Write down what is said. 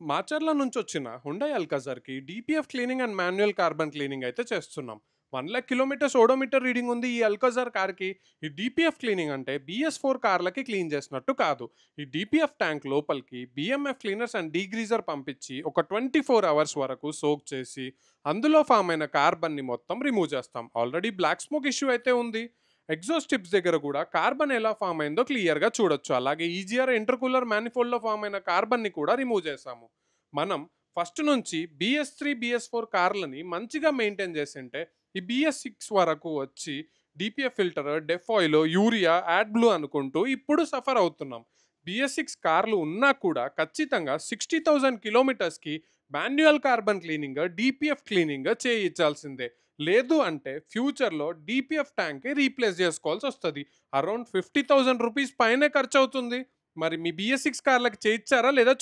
మాచర్ల నుంచి వచ్చిన హుండై అల్కాజర్కి DPF cleaning and manual carbon cleaning అయితే చేస్తున్నాం. 1,00,000 కిలోమీటర్స్ ఓడోమీటర్ రీడింగ్ ఉంది ఈ అల్కాజర్ కార్కి. ఈ డీపీఎఫ్ క్లీనింగ్ అంటే BS4 కార్లకి క్లీన్ చేసినట్టు కాదు. ఈ డీపీఎఫ్ ట్యాంక్ లోపలికి BMF క్లీనర్స్ అండ్ డీగ్రీజర్ పంపించి ఒక 24 అవర్స్ వరకు సోక్ చేసి అందులో ఫామ్ అయిన కార్బన్ని మొత్తం రిమూవ్ చేస్తాం. ఆల్రెడీ బ్లాక్ స్మోక్ ఇష్యూ అయితే ఉంది. ఎగ్జాస్ట్ టిప్స్ దగ్గర కూడా కార్బన్ ఎలా ఫామ్ అయిందో క్లియర్గా చూడొచ్చు. అలాగే ఈజీఆర్ ఇంటర్కూలర్ మ్యానిఫోల్డ్లో ఫామ్ అయిన కార్బన్ని కూడా రిమూవ్ చేసాము. మనం ఫస్ట్ నుంచి BS3 BS4 కార్లని మంచిగా మెయింటైన్ చేసింటే ఈ BS6 వరకు వచ్చి DPF filter, డెఫాయిల్, urea, add blue అనుకుంటూ ఇప్పుడు సఫర్ అవుతున్నాం. BS6 కార్లు ఉన్నా కూడా ఖచ్చితంగా 60,000 కిలోమీటర్స్కి manual carbon cleaning, DPF cleaning చేయించాల్సిందే. లేదు అంటే ఫ్యూచర్లో DPF ట్యాంక్ రీప్లేస్ చేసుకోవాల్సి వస్తుంది. అరౌండ్ 50,000 రూపీస్ పైనే ఖర్చు అవుతుంది. మరి మీ BS6 కార్లకి చేయించారా లేదా